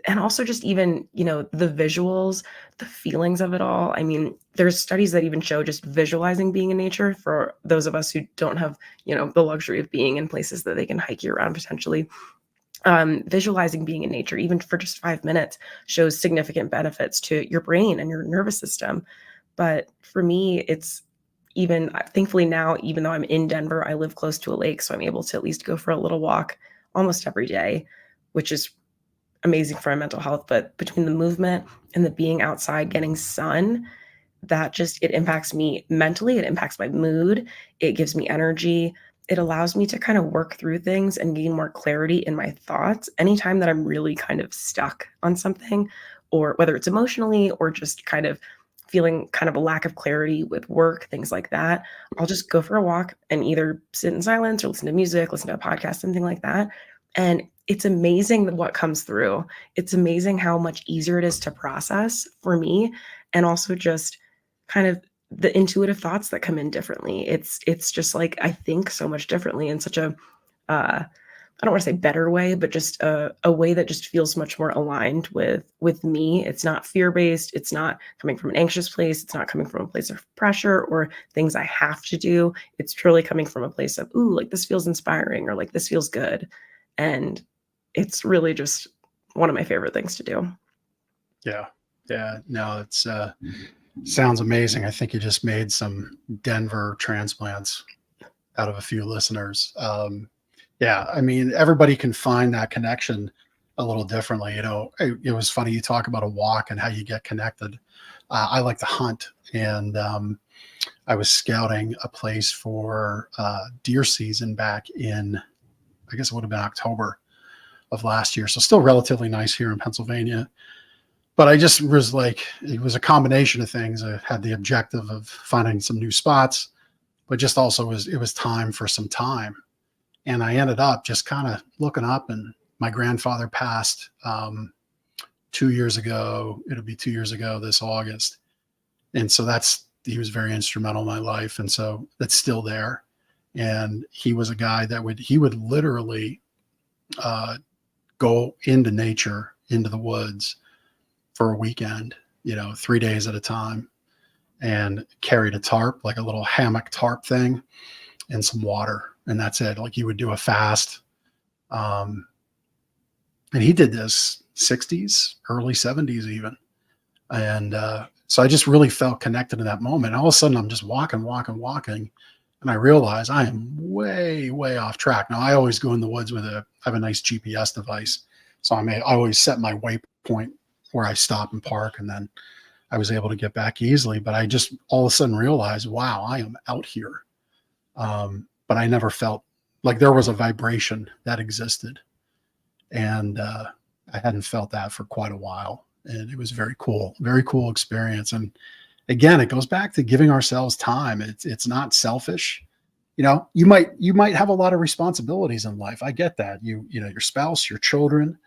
and also just even, the visuals, the feelings of it all. I mean, there's studies that even show just visualizing being in nature, for those of us who don't have, the luxury of being in places that they can hike year round potentially. Visualizing being in nature, even for just 5 minutes, shows significant benefits to your brain and your nervous system. But for me, it's even thankfully now, even though I'm in Denver, I live close to a lake, so I'm able to at least go for a little walk almost every day, which is amazing for my mental health. But between the movement and the being outside getting sun, it impacts me mentally, it impacts my mood, it gives me energy. It allows me to kind of work through things and gain more clarity in my thoughts anytime that I'm really kind of stuck on something, or whether it's emotionally or just kind of feeling kind of a lack of clarity with work, things like that. I'll just go for a walk and either sit in silence or listen to music, listen to a podcast, something like that. And it's amazing what comes through. It's amazing how much easier it is to process for me, and also just kind of the intuitive thoughts that come in differently. It's just like, I think so much differently in such a I don't want to say better way, but just a way that just feels much more aligned with me. It's not fear-based. It's not coming from an anxious place. It's not coming from a place of pressure or things I have to do. It's truly coming from a place of, ooh, like this feels inspiring, or like this feels good. And it's really just one of my favorite things to do. Yeah. Yeah. No, it's sounds amazing. I think you just made some Denver transplants out of a few listeners. Yeah, I mean, everybody can find that connection a little differently. It was funny, you talk about a walk and how you get connected. I like to hunt, and I was scouting a place for deer season back in, I guess it would have been October of last year. So still relatively nice here in Pennsylvania. But I just was like, it was a combination of things. I had the objective of finding some new spots, but just also it was time for some time. And I ended up just kind of looking up, and my grandfather passed 2 years ago. It'll be 2 years ago this August. And so he was very instrumental in my life. And so that's still there. And he was a guy that would literally go into nature, into the woods for a weekend, 3 days at a time, and carried a tarp, like a little hammock tarp thing, and some water. And that's it. Like, you would do a fast. And he did this 60s, early 70s even. And so I just really felt connected in that moment. And all of a sudden I'm just walking. And I realize I am way, way off track. Now, I always go in the woods I have a nice GPS device. So I always set my waypoint where I stop and park. And then I was able to get back easily. But I just all of a sudden realized, wow, I am out here. But I never felt like there was a vibration that existed. And I hadn't felt that for quite a while. And it was very cool experience. And again, it goes back to giving ourselves time. It's not selfish. You might have a lot of responsibilities in life. I get that. Your spouse, your children,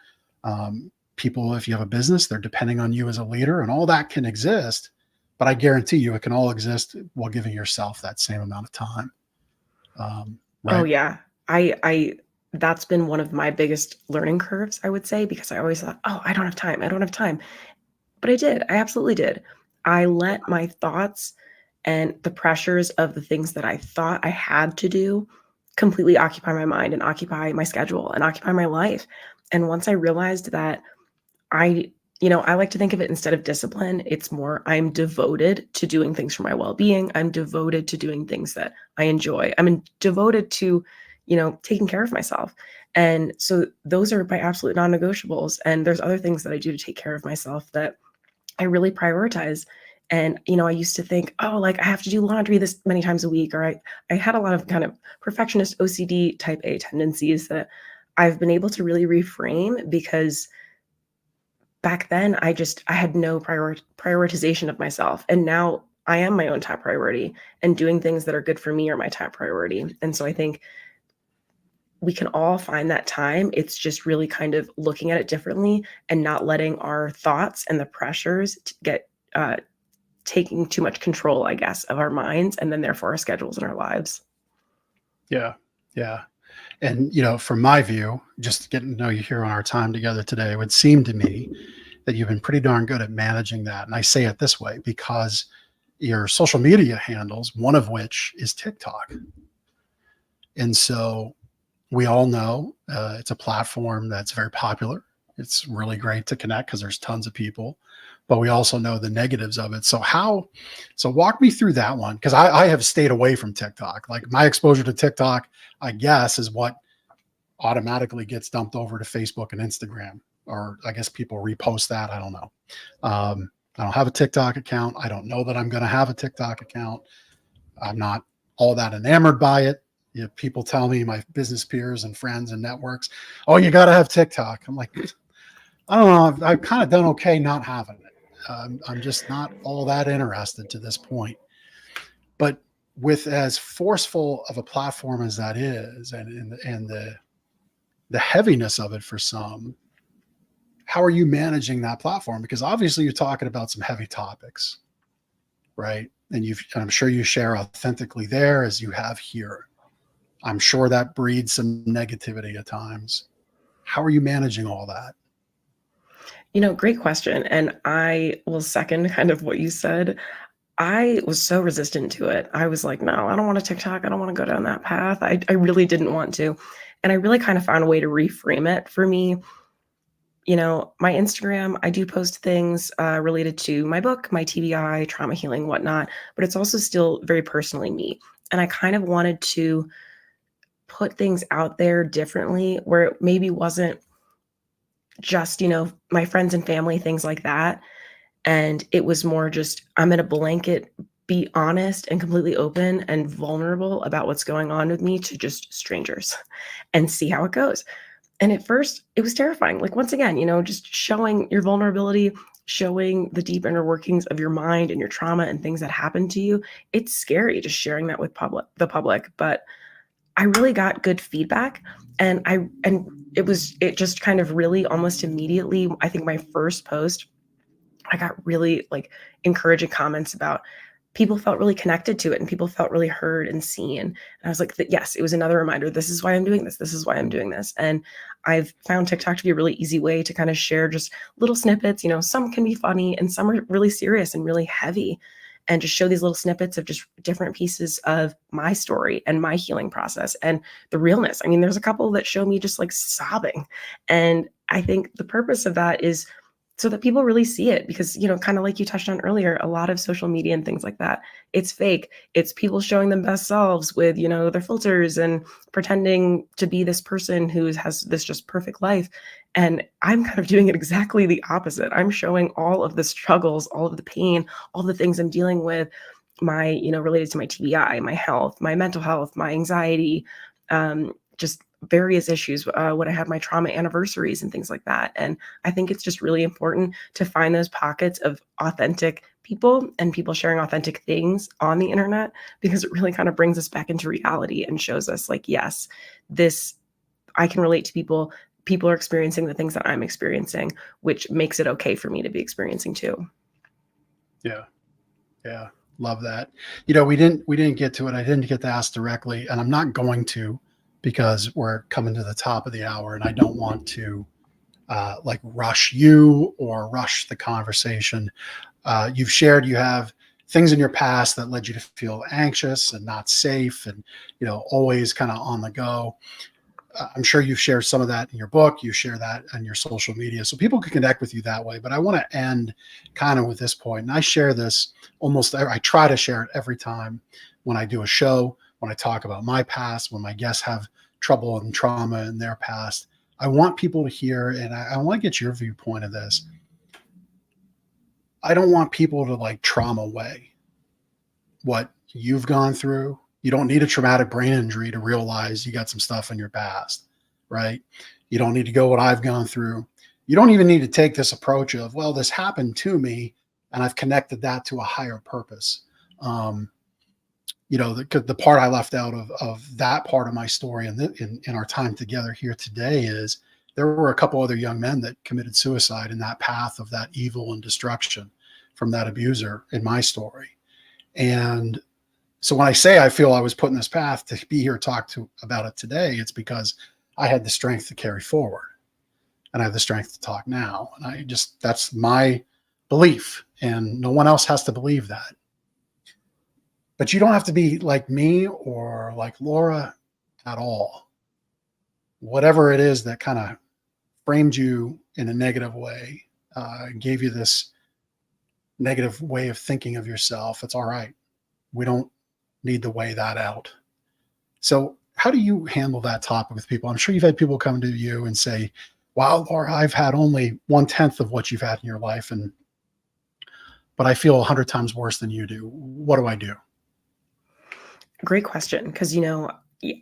people, if you have a business, they're depending on you as a leader, and all that can exist. But I guarantee you it can all exist while giving yourself that same amount of time. right? Oh yeah. I that's been one of my biggest learning curves, I would say, because I always thought, "Oh, I don't have time. I don't have time." But I did. I absolutely did. I let my thoughts and the pressures of the things that I thought I had to do completely occupy my mind and occupy my schedule and occupy my life. And once I realized that I I like to think of it instead of discipline, it's more I'm devoted to doing things for my well-being. I'm devoted to doing things that I enjoy. Devoted to, taking care of myself. And so those are my absolute non-negotiables. And there's other things that I do to take care of myself that I really prioritize. And, I used to think, oh, like I have to do laundry this many times a week, or I had a lot of kind of perfectionist OCD type A tendencies that I've been able to really reframe because back then I had no prioritization of myself. And now I am my own top priority, and doing things that are good for me are my top priority. And so I think we can all find that time. It's just really kind of looking at it differently and not letting our thoughts and the pressures get taking too much control, I guess, of our minds and then therefore our schedules and our lives. Yeah. Yeah. And, from my view, just getting to know you here on our time together today, it would seem to me that you've been pretty darn good at managing that. And I say it this way because your social media handles, one of which is TikTok. And so we all know it's a platform that's very popular. It's really great to connect because there's tons of people, but we also know the negatives of it. So walk me through that one. Cause I have stayed away from TikTok. Like my exposure to TikTok, I guess, is what automatically gets dumped over to Facebook and Instagram, or I guess people repost that. I don't know. I don't have a TikTok account. I don't know that I'm going to have a TikTok account. I'm not all that enamored by it. People tell me, my business peers and friends and networks, oh, you got to have TikTok. I'm like, I don't know. I've kind of done okay not having it. I'm just not all that interested to this point. But with as forceful of a platform as that is, and the heaviness of it for some, how are you managing that platform? Because obviously you're talking about some heavy topics, right? And I'm sure you share authentically there as you have here. I'm sure that breeds some negativity at times. How are you managing all that? Great question. And I will second kind of what you said. I was so resistant to it. I was like, no, I don't want to TikTok. I don't want to go down that path. I really didn't want to. And I really kind of found a way to reframe it for me. My Instagram, I do post things related to my book, my TBI, trauma healing, whatnot, but it's also still very personally me. And I kind of wanted to put things out there differently where it maybe wasn't just, my friends and family, things like that. And it was more just, I'm going to blanket, be honest and completely open and vulnerable about what's going on with me to just strangers and see how it goes. And at first it was terrifying. Like, once again, just showing your vulnerability, showing the deep inner workings of your mind and your trauma and things that happened to you. It's scary just sharing that with the public, but I really got good feedback. And it just kind of really almost immediately, I think my first post, I got really like encouraging comments about people felt really connected to it and people felt really heard and seen. And I was like, yes, it was another reminder. This is why I'm doing this. This is why I'm doing this. And I've found TikTok to be a really easy way to kind of share just little snippets. Some can be funny and some are really serious and really heavy, and just show these little snippets of just different pieces of my story and my healing process and the realness. I mean, there's a couple that show me just like sobbing. And I think the purpose of that is so that people really see it, because, kind of like you touched on earlier, a lot of social media and things like that, it's fake. It's people showing them best selves with, their filters and pretending to be this person who has this just perfect life. And I'm kind of doing it exactly the opposite. I'm showing all of the struggles, all of the pain, all the things I'm dealing with, my, related to my TBI, my health, my mental health, my anxiety, just various issues when I had my trauma anniversaries and things like that. And I think it's just really important to find those pockets of authentic people and people sharing authentic things on the internet, because it really kind of brings us back into reality and shows us like, yes, I can relate to people. People are experiencing the things that I'm experiencing, which makes it okay for me to be experiencing too. Yeah. Yeah. Love that. We didn't get to it. I didn't get to ask directly, and I'm not going to, because we're coming to the top of the hour and I don't want to like rush you or rush the conversation. You've shared you have things in your past that led you to feel anxious and not safe and, always kind of on the go. I'm sure you've shared some of that in your book. You share that on your social media, so people can connect with you that way. But I want to end kind of with this point. And I share this I try to share it every time when I do a show, when I talk about my past, when my guests have trouble and trauma in their past. I want people to hear, and I want to get your viewpoint of this. I don't want people to like trauma away what you've gone through. You don't need a traumatic brain injury to realize you got some stuff in your past, right? You don't need to go what I've gone through. You don't even need to take this approach of, well, this happened to me and I've connected that to a higher purpose. The part I left out of that part of my story in our time together here today is there were a couple other young men that committed suicide in that path of that evil and destruction from that abuser in my story. And so when I say I feel I was put in this path to be here about it today, it's because I had the strength to carry forward and I have the strength to talk now. And that's my belief, and no one else has to believe that. But you don't have to be like me or like Laura at all. Whatever it is that kind of framed you in a negative way, gave you this negative way of thinking of yourself, it's all right. We don't need to weigh that out. So how do you handle that topic with people? I'm sure you've had people come to you and say, wow, Laura, I've had only 1/10 of what you've had in your life, but I feel 100 times worse than you do. What do I do? Great question. Because,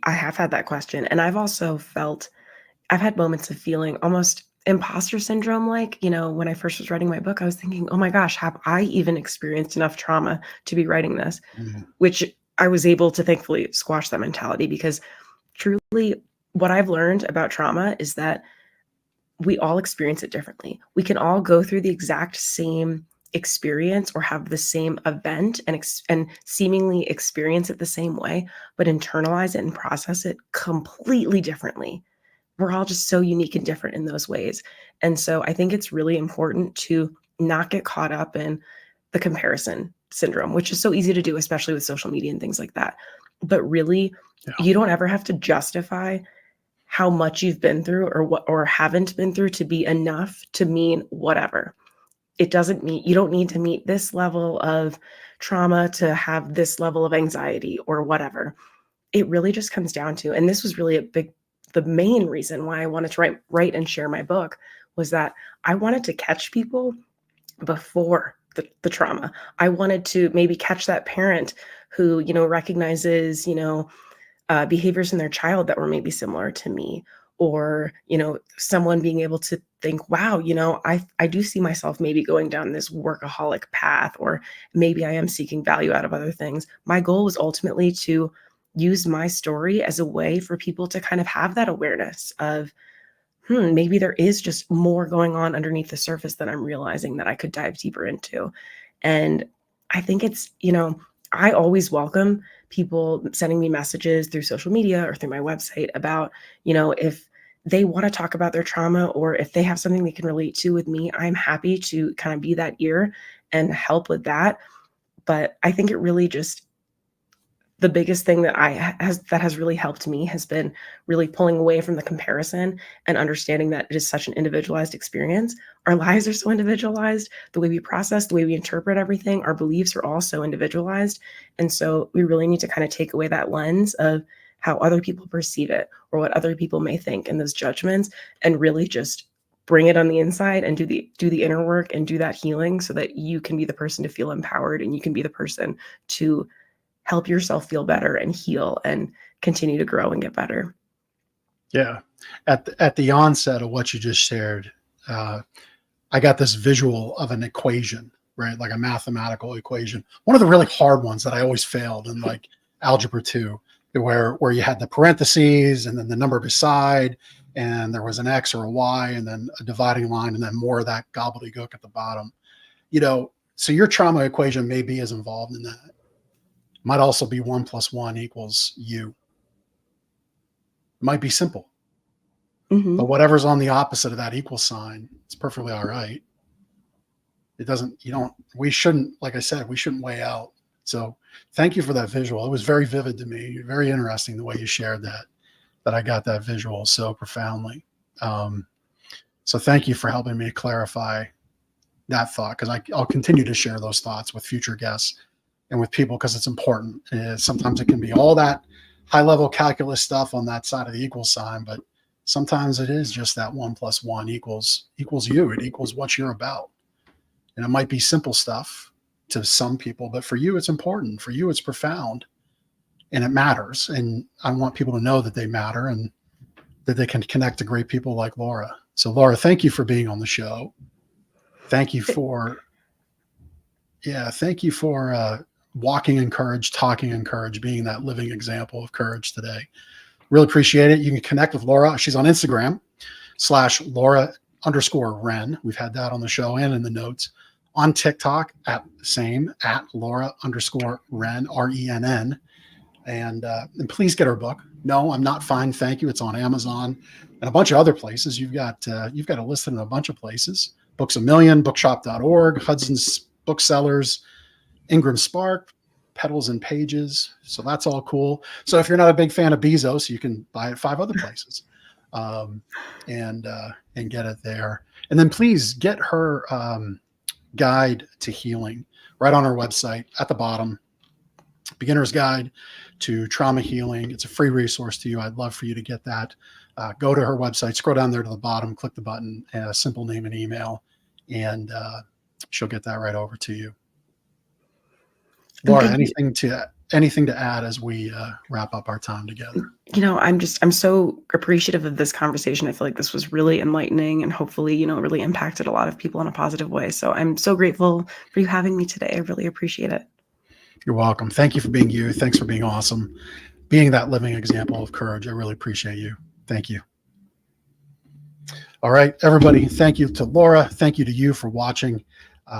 I have had that question. And I've also I've had moments of feeling almost imposter syndrome. Like, when I first was writing my book, I was thinking, oh my gosh, have I even experienced enough trauma to be writing this? Which I was able to thankfully squash that mentality, because truly what I've learned about trauma is that we all experience it differently. We can all go through the exact same experience or have the same event and seemingly experience it the same way, but internalize it and process it completely differently. We're all just so unique and different in those ways. And so I think it's really important to not get caught up in the comparison syndrome, which is so easy to do, especially with social media and things like that. But really, you don't ever have to justify how much you've been through or haven't been through to be enough to mean whatever. It doesn't mean you don't need to meet this level of trauma to have this level of anxiety or whatever. It really just comes down to, and this was really the main reason why I wanted to write and share my book, was that I wanted to catch people before the trauma. I wanted to maybe catch that parent who, recognizes, behaviors in their child that were maybe similar to me, or, someone being able to think, wow, I do see myself maybe going down this workaholic path, or maybe I am seeking value out of other things. My goal was ultimately to use my story as a way for people to kind of have that awareness of, maybe there is just more going on underneath the surface than I'm realizing that I could dive deeper into. And I think it's, I always welcome people sending me messages through social media or through my website about, if they want to talk about their trauma or if they have something they can relate to with me, I'm happy to kind of be that ear and help with that. But I think it really just, the biggest thing that has really helped me has been really pulling away from the comparison and understanding that it is such an individualized experience. Our lives are so individualized. The way we process, the way we interpret everything, our beliefs are all so individualized. And so we really need to kind of take away that lens of how other people perceive it or what other people may think and those judgments, and really just bring it on the inside and do the inner work and do that healing so that you can be the person to feel empowered, and you can be the person to help yourself feel better and heal and continue to grow and get better. Yeah. At the onset of what you just shared, I got this visual of an equation, right? Like a mathematical equation. One of the really hard ones that I always failed in, like algebra 2, where you had the parentheses and then the number beside, and there was an X or a Y and then a dividing line and then more of that gobbledygook at the bottom. So your trauma equation may be as involved in that. Might also be 1 + 1 = you. It might be simple, but whatever's on the opposite of that equal sign, it's perfectly all right. It doesn't, we shouldn't, like I said, we shouldn't weigh out. So thank you for that visual. It was very vivid to me. Very interesting the way you shared that I got that visual so profoundly. So thank you for helping me clarify that thought, because I'll continue to share those thoughts with future guests and with people, because it's important. Sometimes it can be all that high level calculus stuff on that side of the equal sign, but sometimes it is just that 1 + 1 equals you. It equals what you're about. And it might be simple stuff to some people, but for you, it's important. For you, it's profound, and it matters. And I want people to know that they matter and that they can connect to great people like Laura. So Laura, thank you for being on the show. Thank you for walking in courage, talking in courage, being that living example of courage today. Really appreciate it. You can connect with Laura. She's on Instagram /Laura_Ren. We've had that on the show and in the notes. On TikTok at Laura_Ren, RENN. And please get her book. No, I'm Not Fine, Thank You. It's on Amazon and a bunch of other places. You've got it listed in a bunch of places. Books A Million, bookshop.org, Hudson's Booksellers, Ingram Spark, Petals and Pages. So that's all cool. So if you're not a big fan of Bezos, you can buy it 5 other places and get it there. And then please get her guide to healing right on our website at the bottom. Beginner's Guide to Trauma Healing. It's a free resource to you. I'd love for you to get that. Go to her website, scroll down there to the bottom, click the button, a simple name and email, and she'll get that right over to you. Laura, anything to add as we wrap up our time together? I'm so appreciative of this conversation. I feel like this was really enlightening and hopefully, really impacted a lot of people in a positive way. So I'm so grateful for you having me today. I really appreciate it. You're welcome. Thank you for being you. Thanks for being awesome. Being that living example of courage. I really appreciate you. Thank you. All right, everybody. Thank you to Laura. Thank you to you for watching.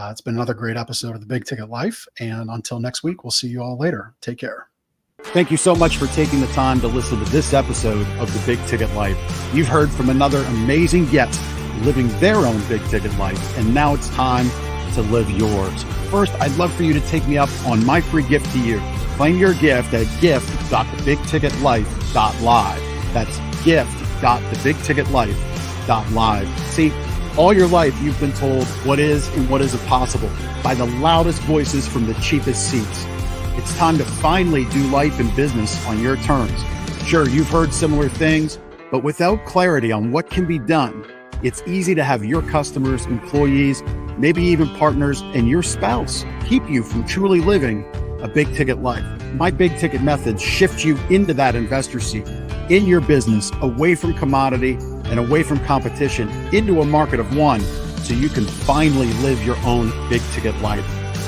It's been another great episode of The Big Ticket Life. And until next week, we'll see you all later. Take care. Thank you so much for taking the time to listen to this episode of The Big Ticket Life. You've heard from another amazing guest living their own big ticket life, and now it's time to live yours. First, I'd love for you to take me up on my free gift to you. Claim your gift at gift.thebigticketlife.live. That's gift.thebigticketlife.live. See, all your life you've been told what is and what isn't possible by the loudest voices from the cheapest seats. It's time to finally do life and business on your terms. Sure, you've heard similar things, but without clarity on what can be done, it's easy to have your customers, employees, maybe even partners, and your spouse keep you from truly living a big ticket life. My big ticket methods shift you into that investor seat in your business, away from commodity and away from competition, into a market of one, so you can finally live your own big ticket life.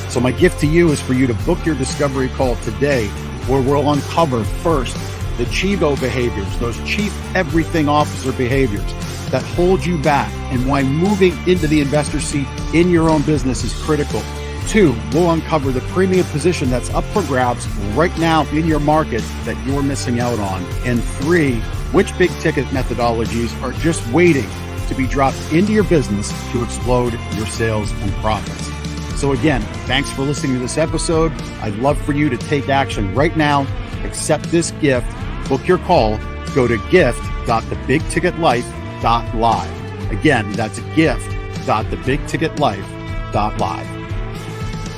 So my gift to you is for you to book your discovery call today, where we'll uncover first the Chivo behaviors, those chief everything officer behaviors that hold you back, and why moving into the investor seat in your own business is critical. 2, we'll uncover the premium position that's up for grabs right now in your market that you're missing out on. And 3, which big ticket methodologies are just waiting to be dropped into your business to explode your sales and profits. So again, thanks for listening to this episode. I'd love for you to take action right now. Accept this gift, book your call, go to gift.thebigticketlife.live. Again, that's gift.thebigticketlife.live.